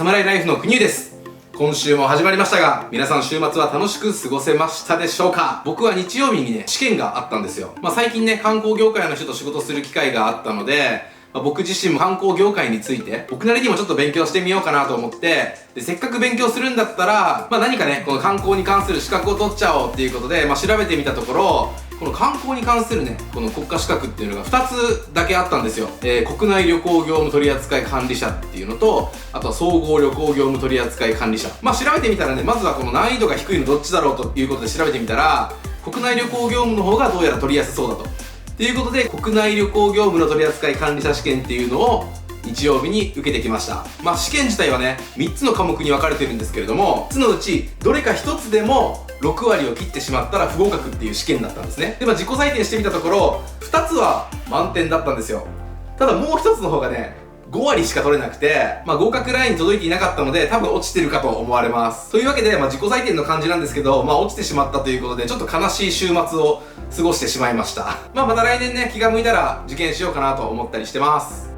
サムライライフの国です。今週も始まりましたが、皆さん週末は楽しく過ごせましたでしょうか？僕は日曜日にね、試験があったんですよ。最近ね、観光業界の人と仕事する機会があったので、僕自身も観光業界について、僕なりにもちょっと勉強してみようかなと思って、でせっかく勉強するんだったら、何かね、この観光に関する資格を取っちゃおうっていうことで、調べてみたところ、この観光に関するね、この国家資格っていうのが2つだけあったんですよ。国内旅行業務取扱管理者っていうのと、あとは総合旅行業務取扱管理者。調べてみたらね、まずはこの難易度が低いのどっちだろうということで調べてみたら、国内旅行業務の方がどうやら取りやすそうだと。ということで、国内旅行業務の取扱管理者試験っていうのを日曜日に受けてきました。試験自体はね、3つの科目に分かれてるんですけれども、3つのうちどれか1つでも6割を切ってしまったら不合格っていう試験だったんですね。で、自己採点してみたところ、2つは満点だったんですよ。ただもう1つの方がね、5割しか取れなくて、合格ラインに届いていなかったので、多分落ちてるかと思われます。というわけで、自己採点の感じなんですけど、落ちてしまったということで、ちょっと悲しい週末を過ごしてしまいました。また来年ね、気が向いたら受験しようかなと思ったりしてます。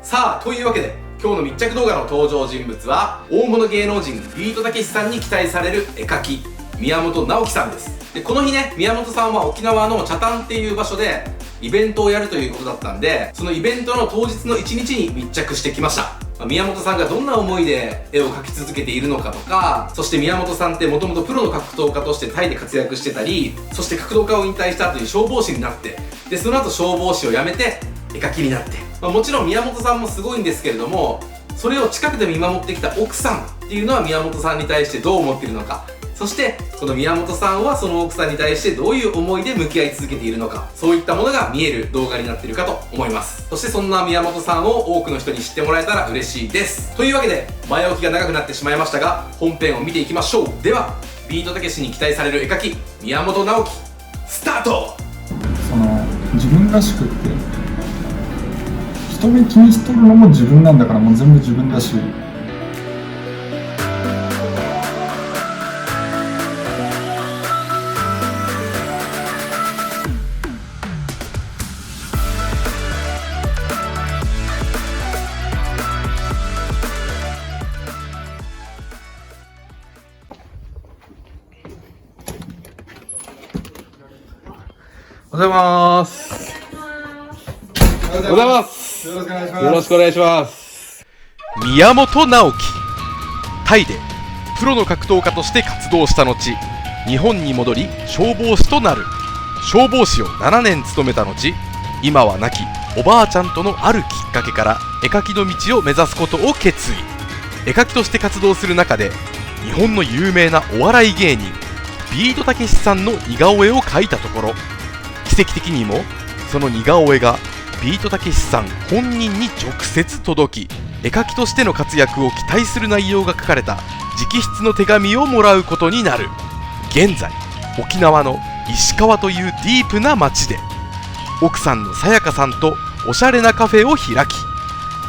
さあ、というわけで、今日の密着動画の登場人物は、大物芸能人ビートたけしさんに期待される絵描き、宮本直樹さんです。で、この日ね、宮本さんは沖縄の北谷っていう場所でイベントをやるということだったんで、そのイベントの当日の一日に密着してきました。宮本さんがどんな思いで絵を描き続けているのかとか、そして宮本さんってもともとプロの格闘家としてタイで活躍してたり、そして格闘家を引退した後に消防士になって、でその後消防士を辞めて絵描きになって、もちろん宮本さんもすごいんですけれども、それを近くで見守ってきた奥さんっていうのは宮本さんに対してどう思っているのか、そしてこの宮本さんはその奥さんに対してどういう思いで向き合い続けているのか、そういったものが見える動画になっているかと思います。そしてそんな宮本さんを多くの人に知ってもらえたら嬉しいです。というわけで、前置きが長くなってしまいましたが、本編を見ていきましょう。では、ビートたけしに期待される絵描き宮本直樹、スタート。自分らしくって、人目気にしとるのも自分なんだから、もう全部自分だし、おはようございます。おはようございます。よろしくお願いします。よろしくお願いします。宮本直樹、タイでプロの格闘家として活動した後、日本に戻り消防士となる。消防士を7年務めた後、今は亡きおばあちゃんとのあるきっかけから絵描きの道を目指すことを決意。絵描きとして活動する中で、日本の有名なお笑い芸人ビートたけしさんの似顔絵を描いたところ、奇跡的にもその似顔絵がビートたけしさん本人に直接届き、絵描きとしての活躍を期待する内容が書かれた直筆の手紙をもらうことになる。現在、沖縄の石川というディープな町で奥さんのさやかさんとおしゃれなカフェを開き、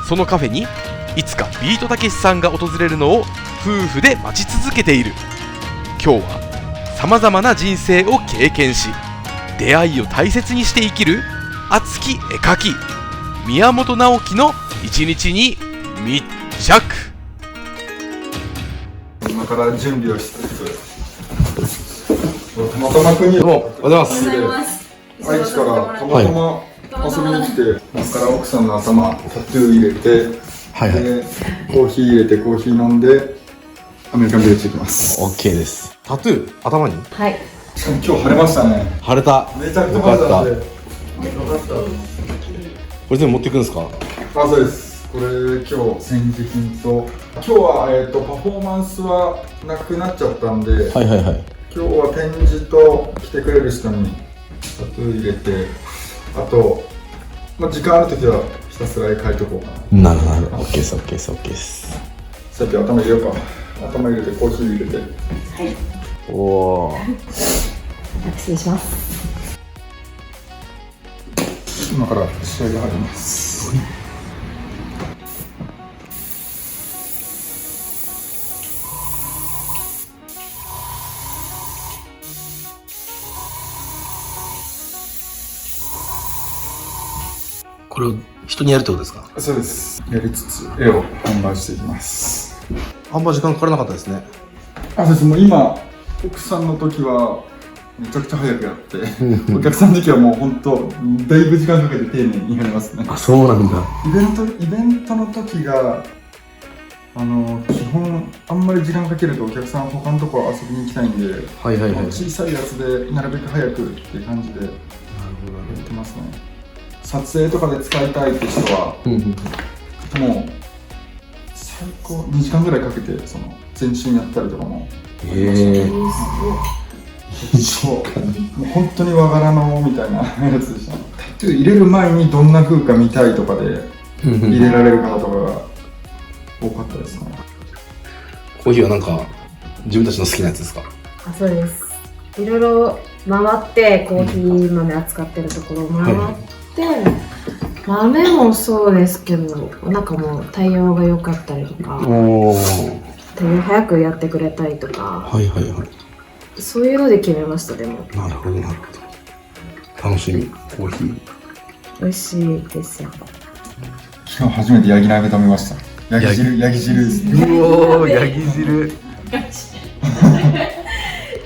そのカフェにいつかビートたけしさんが訪れるのを夫婦で待ち続けている。今日はさまざまな人生を経験し、出会いを大切にして生きる熱き絵描き宮本直樹の一日に密着。今から準備をしつつ、たまたま国どうも、おはようございます。愛知からたまたま遊びに来て、今から奥さんの頭タトゥー入れて、でコーヒー入れてコーヒー飲んでアメリカンビレッジ行きます。 OK です。タトゥー頭に？はい。しかも今日晴れましたね。晴れた。めちゃくちゃ晴れたんで、よかった。これ全部持っていくんですか？そうです。これ今日戦利品と、今日はパフォーマンスはなくなっちゃったんで、はい。今日は展示と来てくれる人にタトゥー入れて、あと、時間あるときはひたすら絵描いとこうかな。なるほど。OK です。OK です。OK です。さっき頭入れようか。頭入れてコーヒー入れて。はい。おお。失礼します。今から仕上げ入ります。これを人にやるってことですか？そうです。やりつつ絵を販売していきます。あんま時間かからなかったですね。そうです。もう今奥さんの時はめちゃくちゃ早くやってお客さんの時はもう本当だいぶ時間かけて丁寧にやりますね。あ、そうなんだ。イベントの時が基本あんまり時間かけるとお客さん他のとこ遊びに行きたいんで、はいはいはい。小さいやつでなるべく早くっていう感じでやってますね。撮影とかで使いたいって人はもう最高2時間ぐらいかけてその全身やったりとかも。そうもう本当に和柄のみたいなやつでした。タトゥー入れる前にどんな風か見たいとかで入れられる方とかが多かったですね。コーヒーはなんか自分たちの好きなやつですか？あ、そうです。いろいろ回ってコーヒー豆扱ってるところを回って、豆もそうですけど、なんかもう対応が良かったりとか、対応早くやってくれたりとか、はいはいはい。そういうので決めました。でもなるほどなるほど。楽しみ。コーヒー美味しいですよ。今日初めてヤギ鍋食べました。ヤギ汁ですね。うおー、ヤギ汁。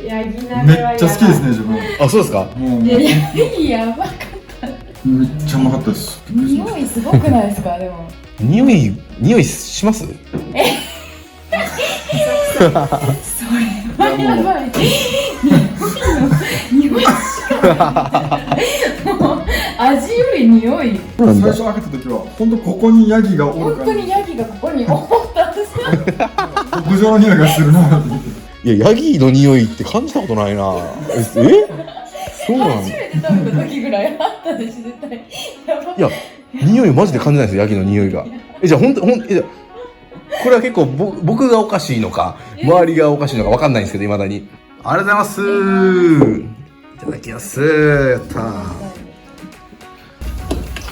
ヤギ鍋はめっちゃ好きですね自分。あ、そうですか？もうやばかった。めっちゃうまかったです。匂いすごくないですか？でも匂いします？それはやばい。匂いしかない。もう味より匂い。最初開けた時は本当ここにヤギがおる本から当にヤギがここにおったんですよ。牧場の匂いがするなって言って。いや、ヤギの匂いって感じたことないな。え？そうなんだ。初めて食べた時ぐらいあったでしょ絶対。やばい。いや、匂いマジで感じないですよ、ヤギの匂いが。じゃあじゃあこれは結構僕がおかしいのか、周りがおかしいのか分かんないんですけど、未だに。ありがとうございます。いただきます。やったー。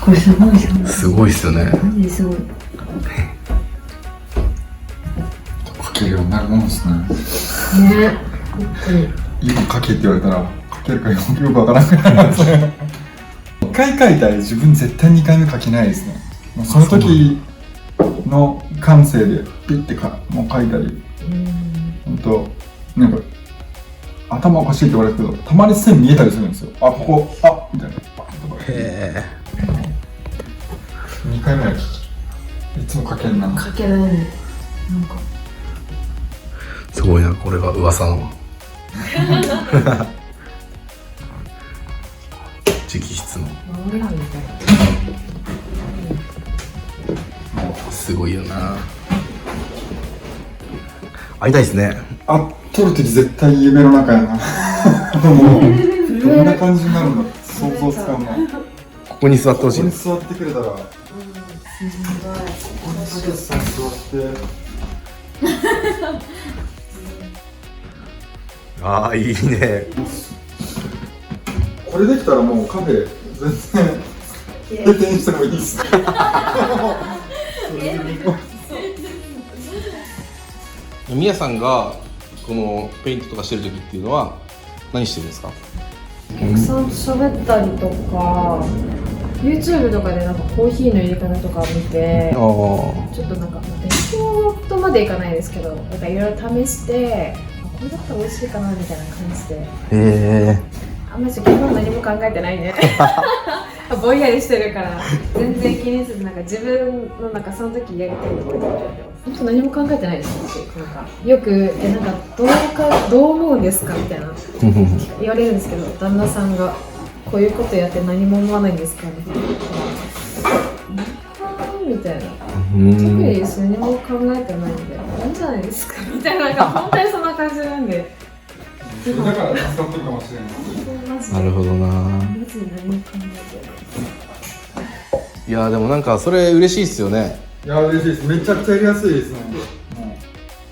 これすごいですよね。すごいっすよね。すごい。かけるようになるもんですね。ね、本当に。今かけって言われたらかけるかよくわからなくなりますね。1回書いたら自分絶対2回目書けないですね。もうその時の感性でピッてもう書いたり、本当なんか頭おかしいって言われるけど、たまに線見えたりするんですよ。あ、ここ、あみたいな。へ2回目はいつも書けんな。かけないね。なんかすごいな、これが噂の直筆の守らんみたいな。すごいよな。会いたいですね。あ、撮るとき絶対夢の中やな。もうどんな感じになるんだって想像つかんない。ここに座ってほしいここにです。座ってくれたら、ここに座ってああ、いいね。これできたらもうカフェ全然閉店してもいいっす。みやさんがこのペイントとかしてる時っていうのは何してるんですか？お客さんと喋ったりとか、YouTube とかでなんかコーヒーの入れ方とかを見て、ちょっとなんか勉強とまでいかないですけど、なんかいろいろ試して、これだったら美味しいかなみたいな感じで。へえ。あんまり基本何も考えてないね。ぼんやりしてるから全然気にせず、なんか自分のなんかその時やりたいことやってます。本当何も考えてないです私。なんかよくなんかどう思うんですかみたいな言われるんですけど、旦那さんがこういうことやって何も思わないんですかみたいな。みたいな。特に何も考えてないんでいいんじゃないですかみたいな、なんか本当にそんな感じなんで。だから使ってるかもしれない。なるほどな。マジで何も考えてない。いやでもなんかそれ嬉しいっすよね。いや嬉しいです。めちゃくちゃやりやすいですね。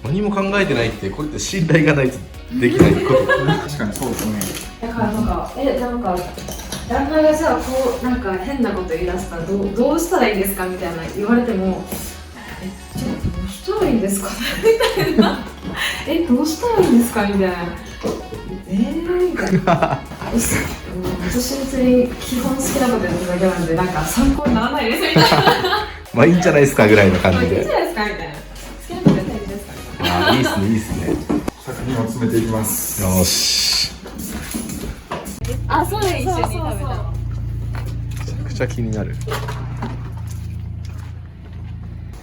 何も考えてないってこれって信頼がないとできないこと。確かにそうですね。だからなんかなんか旦那がさこうなんか変なこと言い出したらどうしたらいいですかみたいな言われてもじゃあどうしたらいいんですかみたいなどうしたらいいんですかみたいなみたいな私別に基本好きなことやっただけなんで、なんか参考にならないですみたいな。まあいいんじゃないですかぐらいの感じいいんじで。ゃないですかみたいな。好きなことやったらいいですかみたいな。ああ、いいっすね、いいっすね。作品を詰めていきます。よーし。あ、そうです。一緒に食べた。めちゃくちゃ気になる。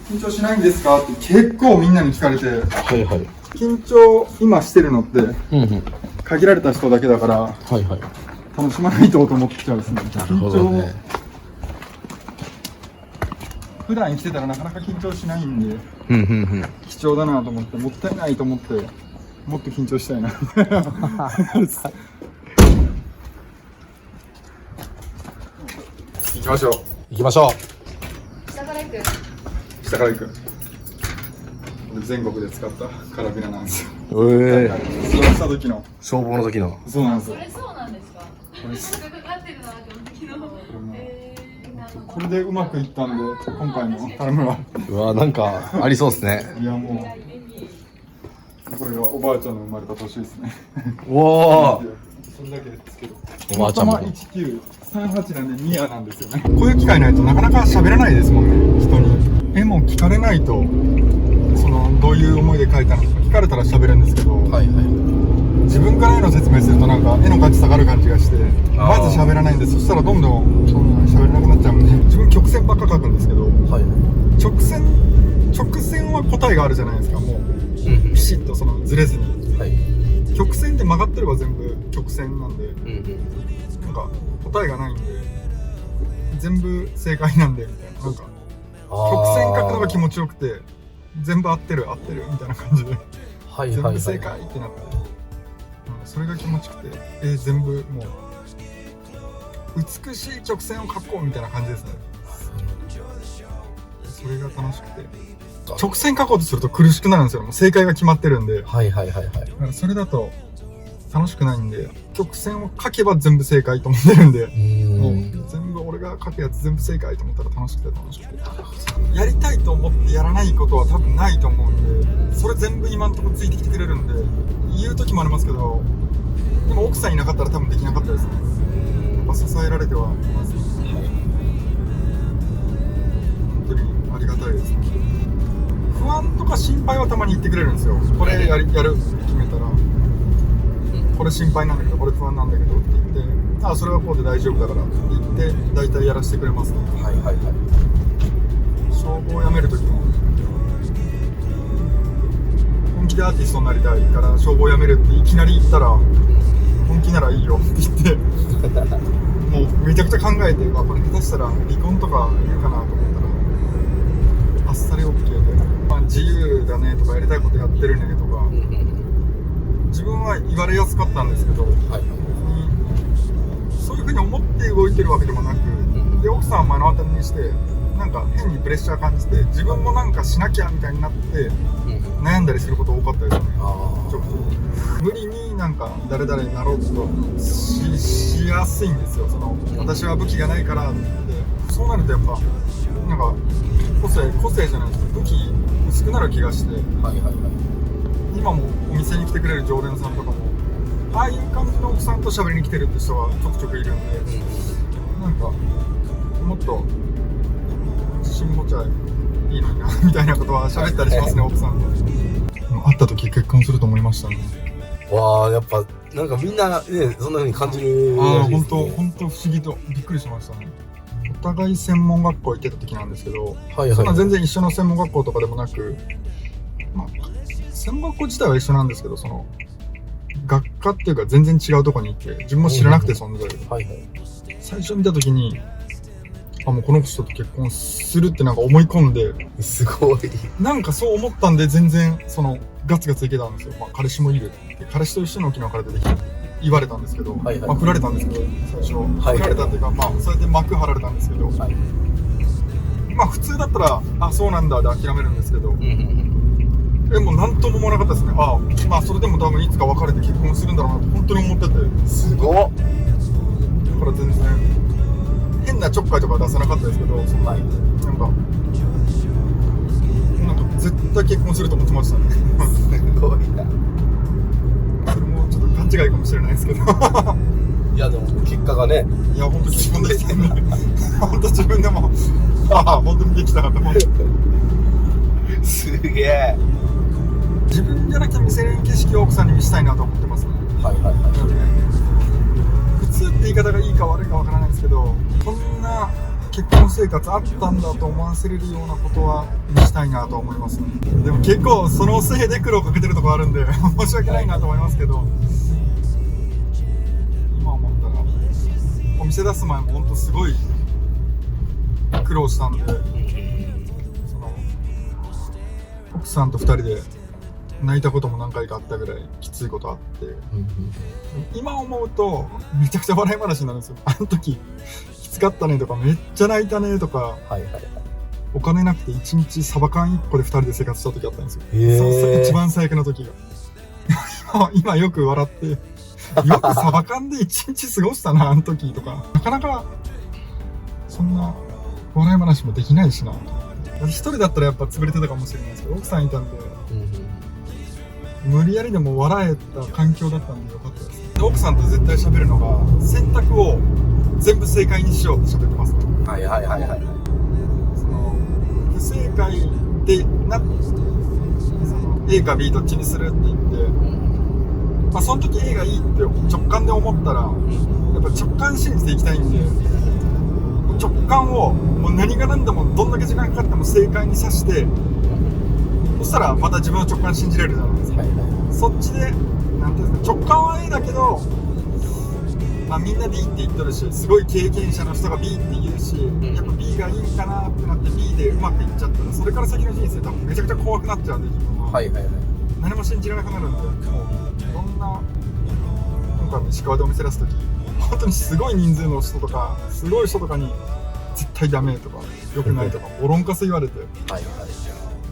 緊張しないんですかって結構みんなに聞かれて、はいはい。緊張今してるのってうんうん。限られた人だけだからはいはい。楽しまないとと思っちゃうんですね。なるほどね。普段生きてたらなかなか緊張しないんで、うんうんうん。貴重だなと思って、もったいないと思って、もっと緊張したいな。行きましょう。行きましょ下から行く。下から行く。これ全国で使ったカラビナなんですよ。う。そうした時の。消防の時の。そうなんですよ。それそうなんですか。かかってるなと思ったけど。これでうまくいったんで、今回も頼むわ。うわ、なんかありそうっすね。いやもう、これがおばあちゃんの生まれた年ですね。うわー。それだけですけど。おばあちゃんも。 1938なんでニアなんですよね。こういう機会ないとなかなか喋らないですもんね、人に。絵も聞かれないと、そのどういう思いで描いたのか聞かれたら喋るんですけど、はいはい。自分から絵の説明するとなんか絵の価値下がる感じがして、まず喋らないんで、そしたらどんどんそんな喋れなくなっちゃうんで、自分曲線ばっか描くんですけど、はい。直線は答えがあるじゃないですか。もうピシッとそのずれずに。はい。曲線って曲がってれば全部曲線なんで、うんうん。なんか答えがないんで全部正解なんでみたいな、なんか曲線描くのが気持ちよくて全部合ってるみたいな感じで、はい全部正解ってなって、それが気持ちよくて、全部もう美しい曲線を描こうみたいな感じですね。それが楽しくて、直線描こうとすると苦しくなるんですよ。もう正解が決まってるんで。はいはいはいはい。だからそれだと楽しくないんで、曲線を描けば全部正解と思ってるんで、もう全部俺が描くやつ全部正解と思ったら楽しくてやりたいと思ってやらないことは多分ないと思うんで、それ全部今んとこついてきてくれるんで、言う時もありますけど、でも奥さんいなかったら多分できなかったですね。やっぱ支えられてはいますね。本当にありがたいですね。不安とか心配はたまに言ってくれるんですよ。これやるって決めたら、これ心配なんだけど、これ不安なんだけどって言って、ああそれはこうで大丈夫だからって言って大体やらせてくれますね。はいはいはい。消防を辞める時も本気でアーティストになりたいから消防を辞めるっていきなり言ったら、本気ならいいよって言ってもうめちゃくちゃ考えて、これ下手したら離婚とか言うかなと思ったらあっさり OK で、自由だねとかやりたいことやってるねとか、自分は言われやすかったんですけど、そういうふうに思って動いてるわけでもなく、で奥さんを目の当たりにしてなんか変にプレッシャー感じて、自分もなんかしなきゃみたいになって悩んだりすること多かったですね。ちょっと無理になんか誰々になろうと しやすいんですよ。その私は武器がないからって言って、そうなるとやっぱなんか個性じゃないですか、武器薄くなる気がして、今もお店に来てくれる常連さんとかもああいう感じの奥さんと喋りに来てるって人がちょくちょくいるんで、なんかもっと自信持ちゃいいのになみたいなことは喋ったりしますね、奥さんと。会った時結婚すると思いましたね。わあ、やっぱなんかみんなねそんな風に感じるらしいですね。本当不思議とびっくりしましたね。お互い専門学校行ってた時なんですけど、はいはい。そんな全然一緒の専門学校とかでもなく、専門学校自体は一緒なんですけど、その学科っていうか全然違うところに行って自分も知らなくて存在で、はいはい。最初見た時にもうこの人と結婚するってなんか思い込んで、すごい。なんかそう思ったんで全然そのガツガツいけたんですよ。彼氏もいるって、彼氏と一緒に沖縄から出てきて言われたんですけど、はいはい。振られたんですけど最初、はい、振られたっていうかそれで幕張られたんですけど、はい、普通だったらそうなんだで諦めるんですけど、もう何とも思わなかったですね。それでも多分いつか別れて結婚するんだろうなと本当に思ってて、すごっ。だから全然変なちょっかいとかは出さなかったですけど、なんか絶対結婚すると思ってましたね。すごいな。それもちょっと勘違いかもしれないですけどいや果がね。いや、本当自分できてんね。本当自分でも、ああ、本当にできたなと思って。すげえ。自分じゃなきゃ見せれる景色を奥さんに見せたいなと思ってますね。はいはいは普通って言い方がいいか悪いかわからないですけど、こんな結婚生活あったんだと思わせれるようなことはしたいなと思いますね。でも結構そのせいで苦労かけてるとこあるんで申し訳ないなと思いますけど、今思ったらお店出す前も本当すごい苦労したんで、その奥さんと2人で泣いたことも何回かあったぐらいきついことあって、今思うとめちゃくちゃ笑い話になるんですよ。あの時きつかったねとか、めっちゃ泣いたねとか、はいはいはい。お金なくて1日サバ缶1個で2人で生活した時あったんですよ。へー。一番最悪の時が今よく笑って、よくサバ缶で1日過ごしたなあの時とか、なかなかそんな笑い話もできないしな。一人だったらやっぱ潰れてたかもしれないですけど、奥さんいたんで、無理やりでも笑えた環境だったんでよかったです。奥さんと絶対喋るのが、選択を全部正解にしようって喋ってますね。はいはいはいはい。その不正解でその A か B どっちにするって言って、まあその時 A がいいって直感で思ったら、やっぱ直感信じていきたいんで、直感をもう何が何でもどんだけ時間かかっても正解にさして、そしたらまた自分の直感信じれるじゃないですか。そっちでなんていうんですか、直感は A だけど、まあ、みんなでいいって言ってるし、すごい経験者の人が B って言うし、やっぱ B がいいんかなってなって B でうまくいっちゃったら、それから先の人生多分めちゃくちゃ怖くなっちゃうんで、自分は。はいはいはい。何も信じられなくなるんで、もうどんな今回の石川でお店出す時、本当にすごい人数の人とかすごい人とかに絶対ダメとか良くないとかボロンカス言われて、はいはい。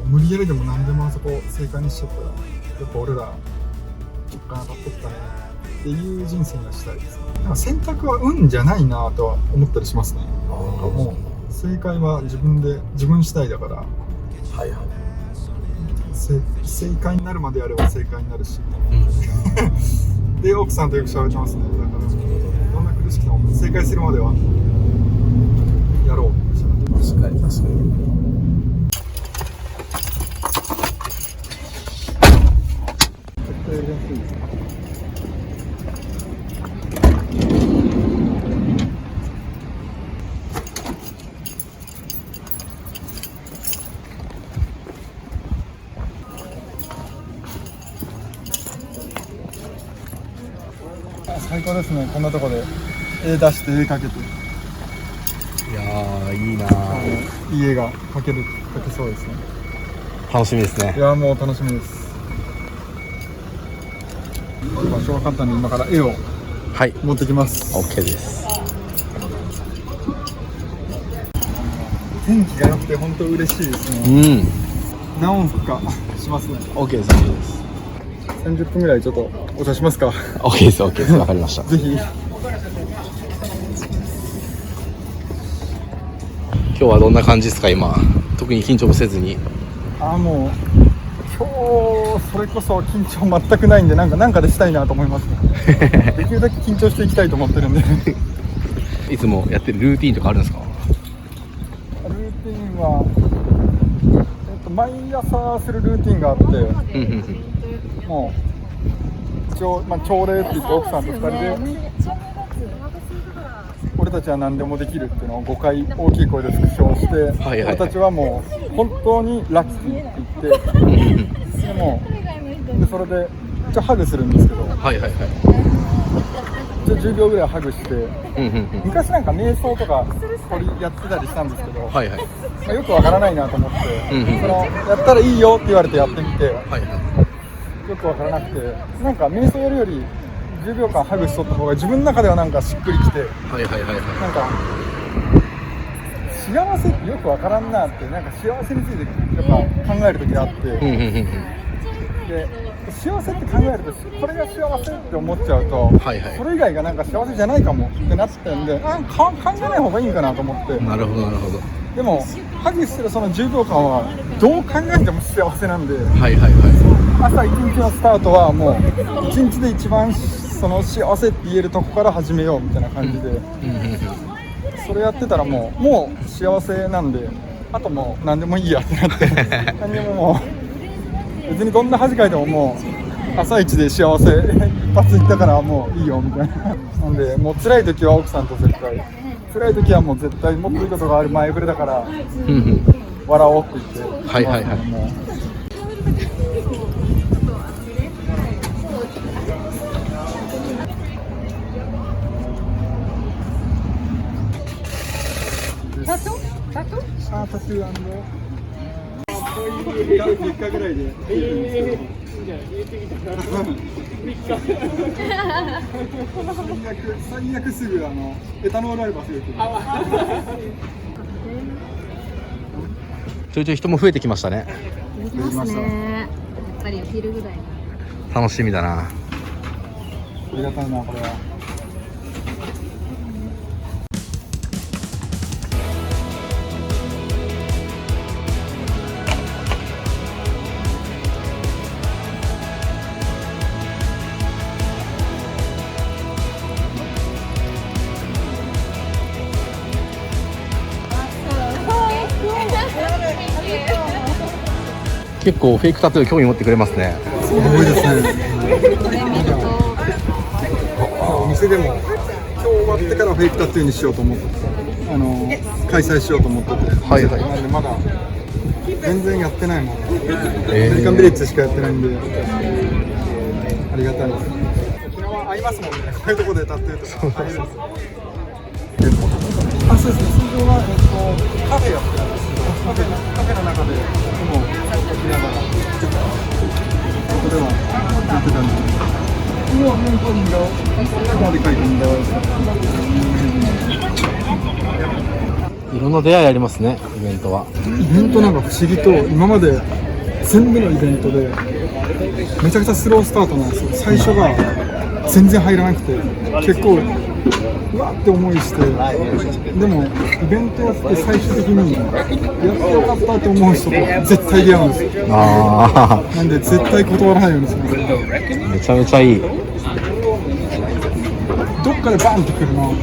無理やりでも何でもあそこ正解にしちゃったら、やっぱ俺ら直感当たっとったねっていう人生がしたいですね。なんか選択は運じゃないなとは思ったりしますね。もう正解は自分主体だから、はいはい。正解になるまでやれば正解になるし、で奥さんとよく喋ってますね。だからどんな苦しくても正解するまではやろうって喋ってます。確かに確かに。最高ですね。こんなとこで絵出して絵描けて、いやー、いいなー。いい絵が描けそうですね。楽しみですねい。やもう楽しみです。場所分かったんで今から絵をはい。持ってきます。 OK です。天気が良くて本当嬉しいですうね。ん。何往復かしますね。 OK です。OK です。30分ぐらいちょっとお茶しますか。 OK です。OK です。わかりました。ぜひ。今日はどんな感じですか、今。特に緊張もせずに。もう今日それこそ緊張全くないんで、なんかでしたいなと思いますね。できるだけ緊張していきたいと思ってるんで。いつもやってるルーティーンとかあるんですか？ルーティンは、毎朝するルーティンがあって、もう一応、朝礼って言って奥さんと2人で俺たちは何でもできるっていうのを5回大きい声でスクショをして、はいはい、俺たちはもう本当にラッキーって言ってでもそれで一応ハグするんですけど、はいはいはい、一応10秒ぐらいハグして、昔なんか瞑想とかやってたりしたんですけど、はいはい、よくわからないなと思って、そのやったらいいよって言われてやってみて、はいはい、よくわからなくて、なんか瞑想やるより10秒間ハグしとった方が自分の中ではなんかしっくりきて、はいはいはいはい、なんか幸せってよくわからんなって、なんか幸せについてやっぱ考える時があって、で幸せって考えるとこれが幸せって思っちゃうと、はいはい、それ以外がなんか幸せじゃないかもってなってんで、考えない方がいいんかなと思って。なるほどなるほど。でもハグしてるその10秒間はどう考えても幸せなんで、はいはいはい、朝一日のスタートはもう一日で一番その幸せって言えるとこから始めようみたいな感じで、それやってたらもう幸せなんで、あともう何でもいいやってなって何でももう別にどんな恥かいてももう朝一で幸せ一発いったからもういいよみたいな。なんでもう辛い時は奥さんと絶対、辛い時はもう絶対もっといいことがある前触れだから笑おうって言って、はいはいはいもうタトゥー3日ぐらいで最悪すぐエタノールあればすぐちょいちょい人も増えてきましたね。できますね。やっぱりお昼ぐらい。楽しみだな。ありがたいなこれは。結構フェイクタトゥー興味持ってくれますね。すごいですね。お店でも今日終わってからフェイクタトゥーにしようと思ってて、開催しようと思ってて、はいはいなんでまだ全然やってないもん、アメリカンビレッジしかやってないんで、ありがたいです。沖縄合いますもんね、こういうとこでタトゥーとか入るんですよ。あ、そうですね、通常は、カフェやってるんですけど、カフェの中でもう起きながらここではやってたんで、もう本人がここまで書いてんだよ。いろんな出会いありますね、イベントは。イベントなんか不思議と今まで全部のイベントでめちゃくちゃスロースタートなんですよ。最初が全然入らなくて結構うわって思いして、でもイベントやって最終的にやってよかったと思う人と絶対出会うんですよ。あなんで絶対断らないようにします。あ、めちゃめちゃいい。どっかでバンってくるな。なんか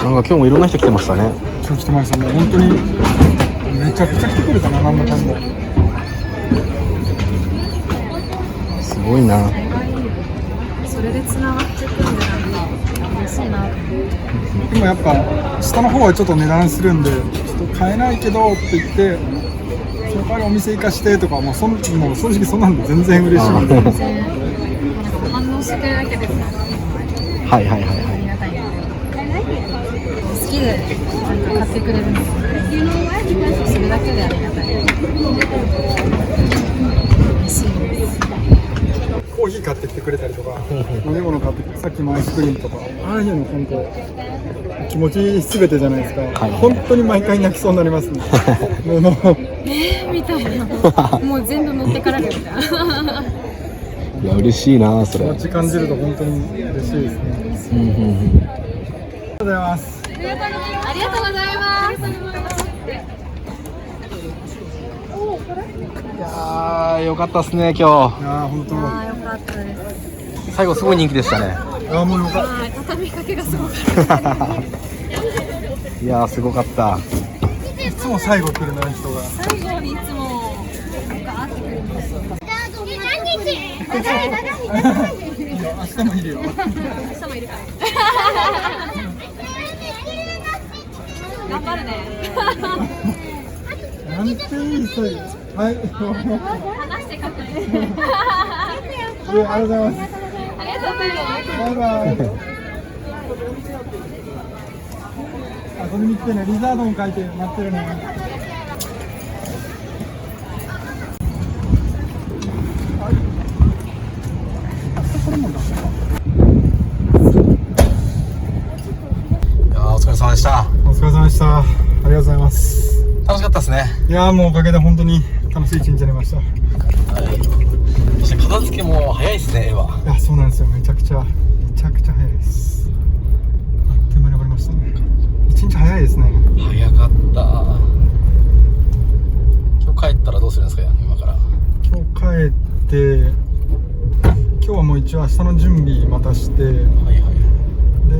今日もいろんな人来てましたね。今日来てましたね。本当にめちゃくちゃ来てくれたな、なんだかんだ。すごいな。それで繋がってくるんだな。嬉しいな。今やっぱ下の方はちょっと値段するんでちょっと買えないけどって言ってその代わりお店行かしてとかもう正直そんなんで全然嬉しいんで全然反応してくれるだけでもはいはいはいあはりがたいので、好きでなんか買ってくれるので、それだけでありがたい。嬉しいです。コーヒー買ってきてくれたりとか飲み物買ってきて、さっきもアイスクリームとかああいうの本当気持ちすべてじゃないですか、はい本当に毎回泣きそうになりますねもうみたいな。もう全部持ってかられるみたいな。い。いや嬉しいなそれ。気持ち感じると本当に嬉しいですね。うんうんうん。ありがとうございます。ありがとうございます。いやーよかったっすね今日。いやー本当ああ、よかったです。最後すごい人気でしたね。ああもうよかっはい、畳みかけがすごかった。いやーすごかった。た。いつも最後来るな人が。最後にいつもガーってくるんですよ。いいよ、明日もいるよ。明日もいるから。頑張るね。なんていい人。はい。話してかくね。ありがとうございます。ありがとうございます。バイバイ。遊びに来てね、リザードン書いて待ってるね。いやーお疲れ様でした。お疲れ様でした。ありがとうございます。楽しかったですね。いやーもうおかげで本当に楽しい一日になりました。いそして片付けも早いですね絵は。や、そうなんですよ。めちゃくちゃ早いです。あっという間に終わりましたね。一日早いですね。早かった。今日帰ったらどうするんですか今から。今日帰って、今日はもう一応明日の準備またして、はいはいで、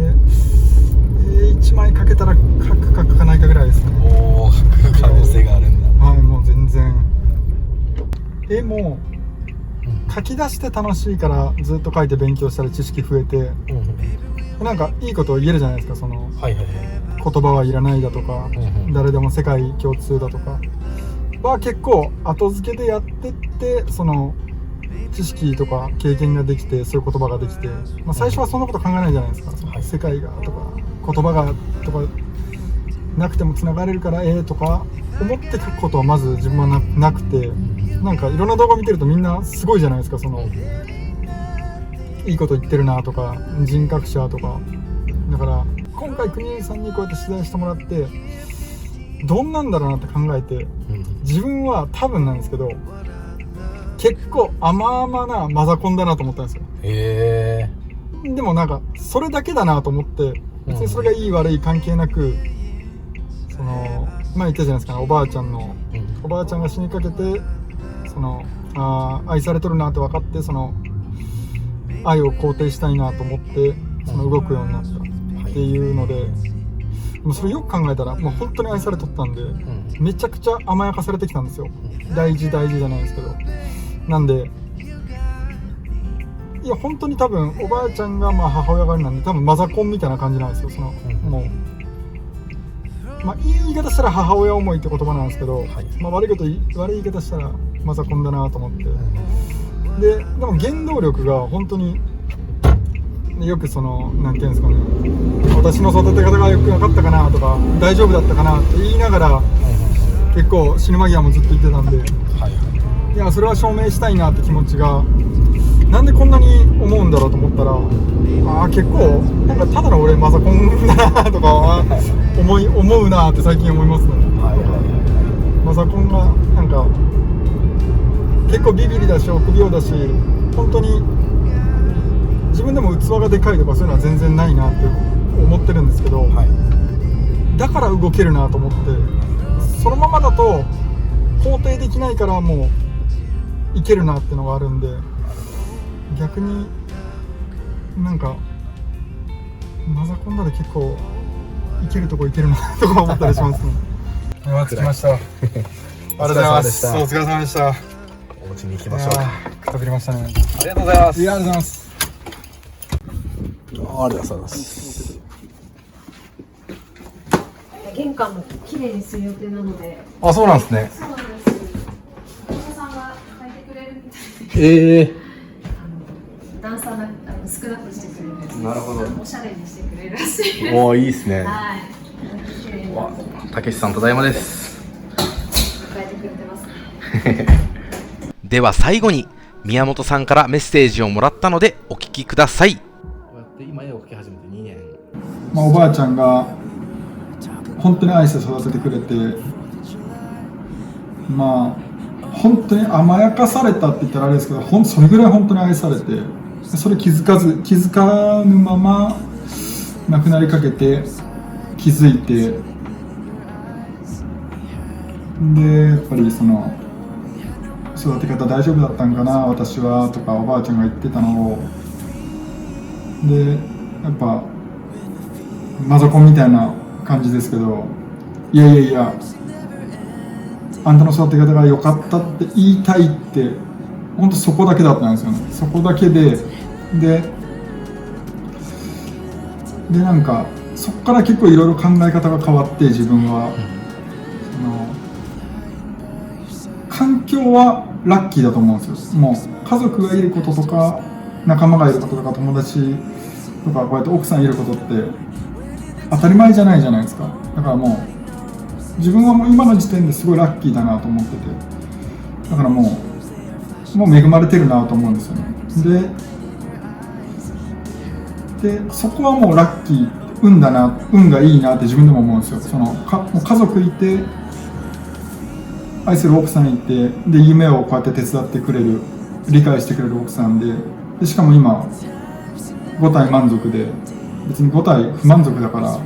1枚かけたら書くか書かないかぐらいですね。おお、書く可能性があるんだ。はい、もう全然。絵も書き出して楽しいからずっと書いて勉強したら知識増えて、なんかいいことを言えるじゃないですか。そのはいはいはい。言葉はいらないだとか、うん誰でも世界共通だとかは結構後付けでやってって、その知識とか経験ができて、そういう言葉ができて、まあ、最初はそんなこと考えないじゃないですか。その世界がとか言葉がとかなくてもつながれるからとか思って書くことはまず自分はなくて、なんかいろんな動画見てるとみんなすごいじゃないですか。そのいいこと言ってるなとか、人格者とか。だから今回国枝さんにこうやって取材してもらってどんなんだろうなって考えて、自分は多分なんですけど結構甘々なマザコンだなと思ったんですよ。へえ。でもなんかそれだけだなと思って、別にそれがいい悪い関係なく、その前言ったじゃないですか、おばあちゃんが死にかけて、その愛されとるなって分かって、その愛を肯定したいなと思ってその動くようになったっていうので、でもそれよく考えたらもう本当に愛されとったんで、めちゃくちゃ甘やかされてきたんですよ。大事じゃないですけど。なんでいや本当に多分おばあちゃんがまあ母親代わりなんで、多分マザコンみたいな感じなんですよ。そのもうまあいい言い方したら母親思いって言葉なんですけど、まあ悪い言い方したらマザコンだなと思って、でも原動力が本当によくそのなんていうんですかね、私の育て方がよく分かったかなとか大丈夫だったかなって言いながら結構死ぬ間際もずっと言ってたんで、いやそれは証明したいなって気持ちがなんでこんなに思うんだろうと思ったら、結構なんかただの俺マザコンだなとか思うなって最近思いますね。マザコンがなんか結構ビビりだし臆病だし、本当に自分でも器がでかいとかそういうのは全然ないなって思ってるんですけど、だから動けるなと思って、そのままだと肯定できないからもういけるなってのがあるんで、逆になんかマザコンだと結構いけるとこいけるなとか思ったりしますね。着きました。ありがとうございます。お疲れ様でした。お家に行きましょうか。くたびれましたね。ありがとうございます。いや、ありがとうございます。ありがとうございます。玄関も綺麗にする予定なので。あ、そうなんですね。そうなんです。お父さんが書いてくれるみたいで。段差が少なくしてくれるんです。なるほど。おしゃれにしてくれるらしい。おー、いいですね。はい。綺麗になってたけしさんただいまです。書いてくれてますね。では最後に宮本さんからメッセージをもらったのでお聞きください。こうやって今絵を描き始めて2年。まあ、おばあちゃんが本当に愛して育ててくれて、まあ本当に甘やかされたって言ったらあれですけど、それぐらい本当に愛されて、それ気づかぬまま亡くなりかけて気づいて、でやっぱりその育て方大丈夫だったんかな私はとかおばあちゃんが言ってたのを、でやっぱマザコンみたいな感じですけど、いやあんたの育て方が良かったって言いたいって、本当そこだけだったんですよね。そこだけでなんかそこから結構いろいろ考え方が変わって、自分は環境はラッキーだと思うんですよ。もう家族がいることとか仲間がいることとか友達とかこうやって奥さんいることって当たり前じゃないじゃないですか。だからもう自分はもう今の時点ですごいラッキーだなと思ってて、だからもう恵まれてるなと思うんですよね。でそこはもうラッキー、運だな、運がいいなって自分でも思うんですよ。もう家族いて愛する奥さんいて、で夢をこうやって手伝ってくれる、理解してくれる奥さんでしかも今5体満足で、別に5体不満足だから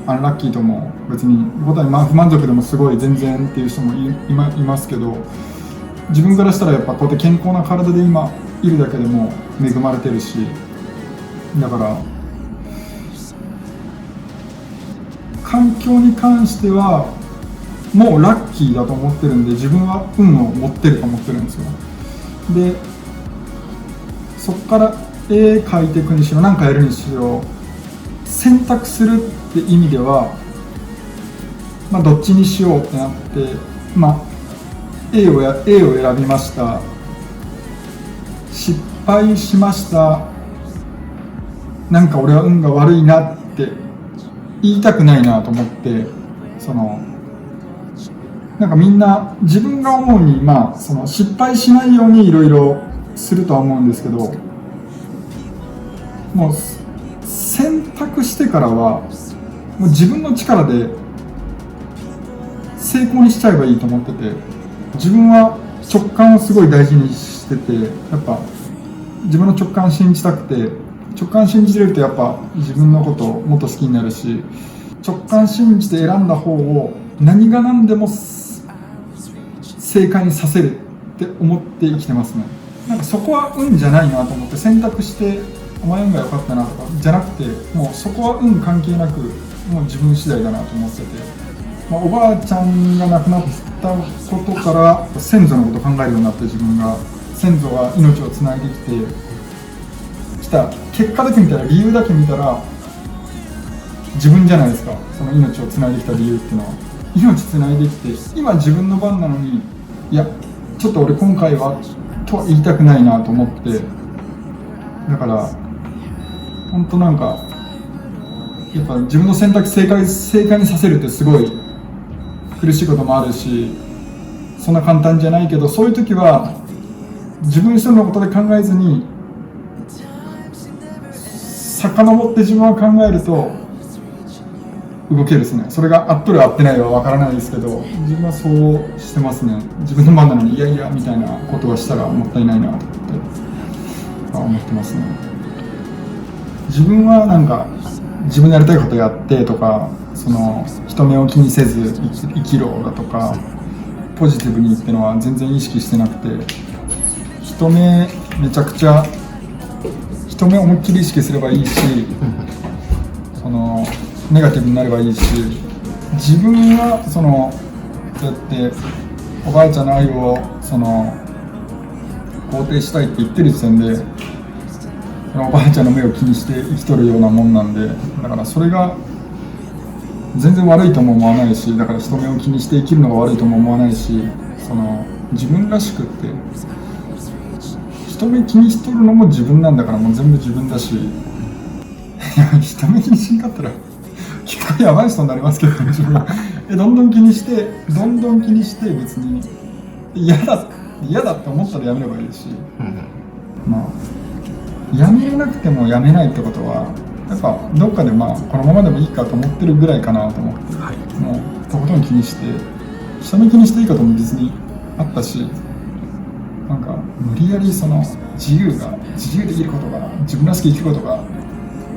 アンラッキーとも、別に5体不満足でもすごい全然っていう人もいますけど、自分からしたらやっぱこうやって健康な体で今いるだけでも恵まれてるし、だから環境に関してはもうラッキーだと思ってるんで、自分は運を持ってると思ってるんですよ。でそこから絵描いていくにしろ何かやるにしろ選択するって意味では、どっちにしようってなって、A を選びました、失敗しました、なんか俺は運が悪いなって言いたくないなと思って、なんかみんな自分が思うに、失敗しないようにいろいろするとは思うんですけど、もう選択してからはもう自分の力で成功にしちゃえばいいと思ってて、自分は直感をすごい大事にしてて、やっぱ自分の直感信じたくて、直感信じれるとやっぱ自分のことをもっと好きになるし、直感信じて選んだ方を何が何でも正解にさせるって思って生きてますね。なんかそこは運じゃないなと思って、選択してお前運が良かったなとかじゃなくて、もうそこは運関係なくもう自分次第だなと思ってて、おばあちゃんが亡くなったことから先祖のことを考えるようになって、自分が先祖が命をつないできた結果だけ見たら、理由だけ見たら自分じゃないですか。その命をつないできた理由っていうのは、命つないできて今自分の番なのに、いやちょっと俺今回はとは言いたくないなと思って、だから本当なんかやっぱ自分の選択正解にさせるってすごい苦しいこともあるし、そんな簡単じゃないけど、そういう時は自分一人のことで考えずに遡って自分を考えると動けるですね。それが合っとる合ってないは分からないですけど、自分はそうしてますね。自分の番なのにいやいやみたいなことをしたらもったいないなと思ってますね。自分はなんか自分のやりたいことやってとか、人目を気にせず生きろだとかポジティブにってのは全然意識してなくて、人目思いっきり意識すればいいし、ネガティブになればいいし、自分はそうやっておばあちゃんの愛を肯定したいって言ってる時点で、おばあちゃんの目を気にして生きとるようなもんなんで、だからそれが全然悪いとも思わないし、だから人目を気にして生きるのが悪いとも思わないし、自分らしくって、人目気にしとるのも自分なんだから、もう全部自分だし、人目気にしんかったら結構やばい人になりますけどね、自分どんどん気にして別に嫌だって思ったらやめればいいし、やめれなくてもやめないってことはやっぱどっかでこのままでもいいかと思ってるぐらいかなと思って、もうとことん気にして人目気にしていいことも別にあったし、なんか無理やり自由できることが、自分らしく生きることが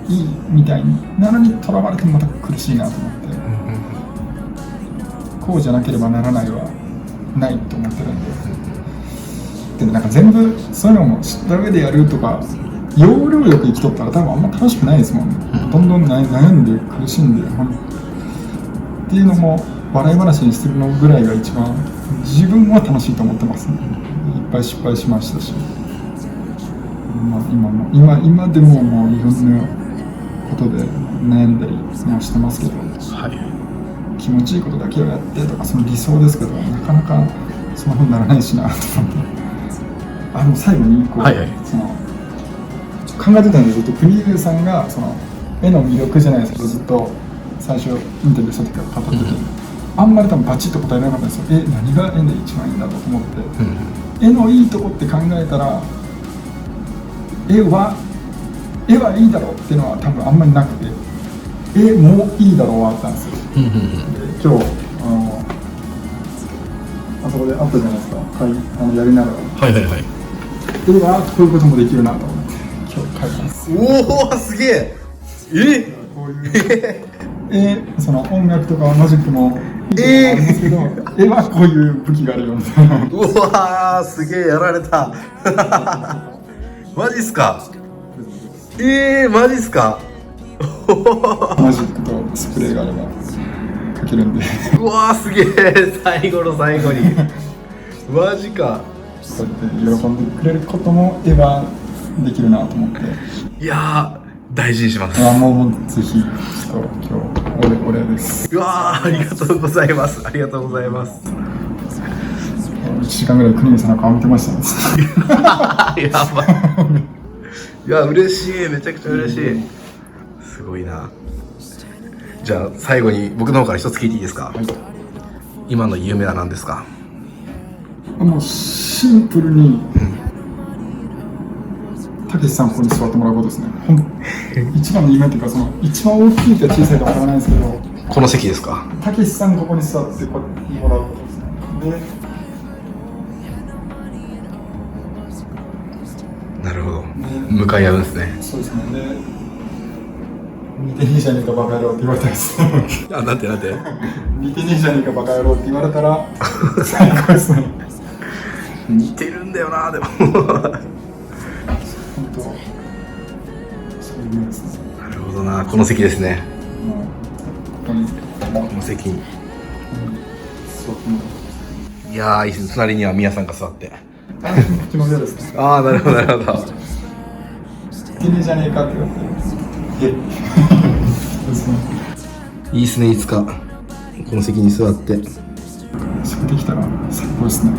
いいみたいなのにとらわれてもまた苦しいなと思って、こうじゃなければならないはないと思ってるんで、なんか全部そういうのも知った上でやるとか要領よく生きとったら多分あんま楽しくないですもんね。どんどん悩んで苦しんでっていうのも笑い話にするのぐらいが一番自分は楽しいと思ってますね。いっぱい失敗しましたし、今でももういろんなことで悩んだりもしてますけど、気持ちいいことだけをやってとかその理想ですけど、なかなかそんなふうにならないしなと思って、でも最後に考えてたんですけど、国枝さんが絵の魅力じゃないですけど、ずっと最初インタビューした時から語ってて、あんまり多分バチッと答えなかったんですよ。何が絵で一番いいんだと思って、絵のいいとこって考えたら絵はいいだろうっていうのは多分あんまりなくて、絵もいいだろうはあったんですよ。で今日あそこであったじゃないですか、やりながら、絵はこういうこともできるなと思って今日描いたんです。おお、すげえ。こういう音楽とかマジックもなんですけど、絵はこういう武器があるよみたいな。うわー、すげえやられた。マジっすか。マジっすか。マジックとスプレーがあれば描けるんで、うわー、すげえ、最後の最後に。マジか。そうやって喜んでくれることも絵はできるなと思って、いやー、大事にします。もうぜひちょっと今日お礼です。うわー、ありがとうございます。ありがとうございます。 1時間ぐらい国見さんの顔見てましたね。やばい。いや、嬉しい、めちゃくちゃ嬉しい。すごいな。じゃあ最後に僕の方から一つ聞いていいですか。今の夢は何ですか。もうシンプルにたけしさんここに座ってもらうことですね。一番の夢っていうか、その一番大きいか小さいかわからないですけど、この席ですか。たけしさんここに座ってこうやってもらうことですね。なるほど、向かい合うんですね。そうですね。で、似てねえじゃねえかバカ野郎って言われたらですね。あ、なんて似てねえじゃねえかバカ野郎って言われたら最高ですね。似てるんだよな。でも本当そういう夢ですね。なるほどな。この席ですね。もうここにこの席に。座ってもらう。いやー、いいですね。隣には宮さんが座って。こっちの部屋ですね。ああ、なるほどなるほど。似てねえじゃねえかって言われて、ですね。いいですね。いつかこの席に座って。それできたら最高ですね。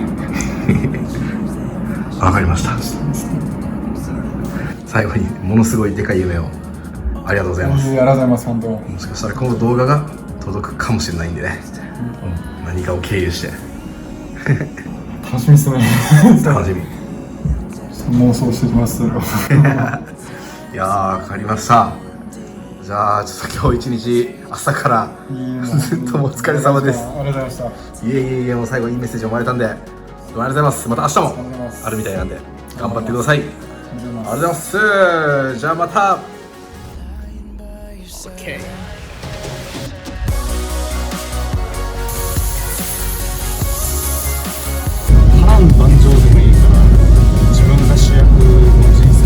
わかりました。最後にものすごいでかい夢をありがとうございます。ありがとうございます。本当。もしかしたらこの動画が届くかもしれないんでね、何かを経由して楽しみですね。楽しみ。妄想してきます。それをいやー、わかりました。じゃあちょっと今日一日朝からずっとお疲れ様です。ありがとうございました。いえいえいえ、もう最後いいメッセージをもらえたんで、どうもありがとうございます。また明日もあるみたいなんで頑張ってください。ありがとうございます。じゃあまた。 OK。波乱万丈でもいいから自分が主役の人生。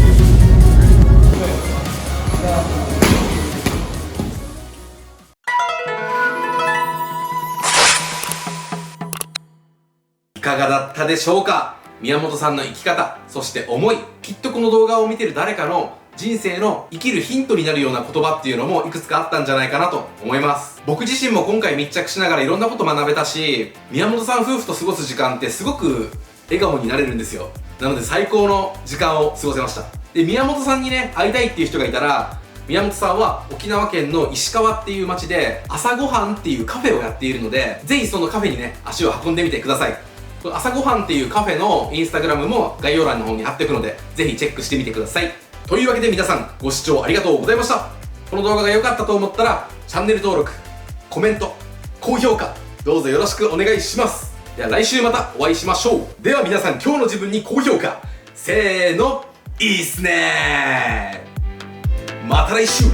いかがだったでしょうか。宮本さんの生き方、そして思い、きっとこの動画を見てる誰かの人生の生きるヒントになるような言葉っていうのもいくつかあったんじゃないかなと思います。僕自身も今回密着しながらいろんなこと学べたし、宮本さん夫婦と過ごす時間ってすごく笑顔になれるんですよ。なので最高の時間を過ごせました。で、宮本さんにね、会いたいっていう人がいたら、宮本さんは沖縄県の石川っていう町で朝ごはんっていうカフェをやっているので、ぜひそのカフェにね、足を運んでみてください。この朝ごはんっていうカフェのインスタグラムも概要欄の方に貼っておくので、ぜひチェックしてみてください。というわけで皆さん、ご視聴ありがとうございました。この動画が良かったと思ったら、チャンネル登録、コメント、高評価、どうぞよろしくお願いします。では来週またお会いしましょう。では皆さん、今日の自分に高評価。せーの、いいっすねー。また来週。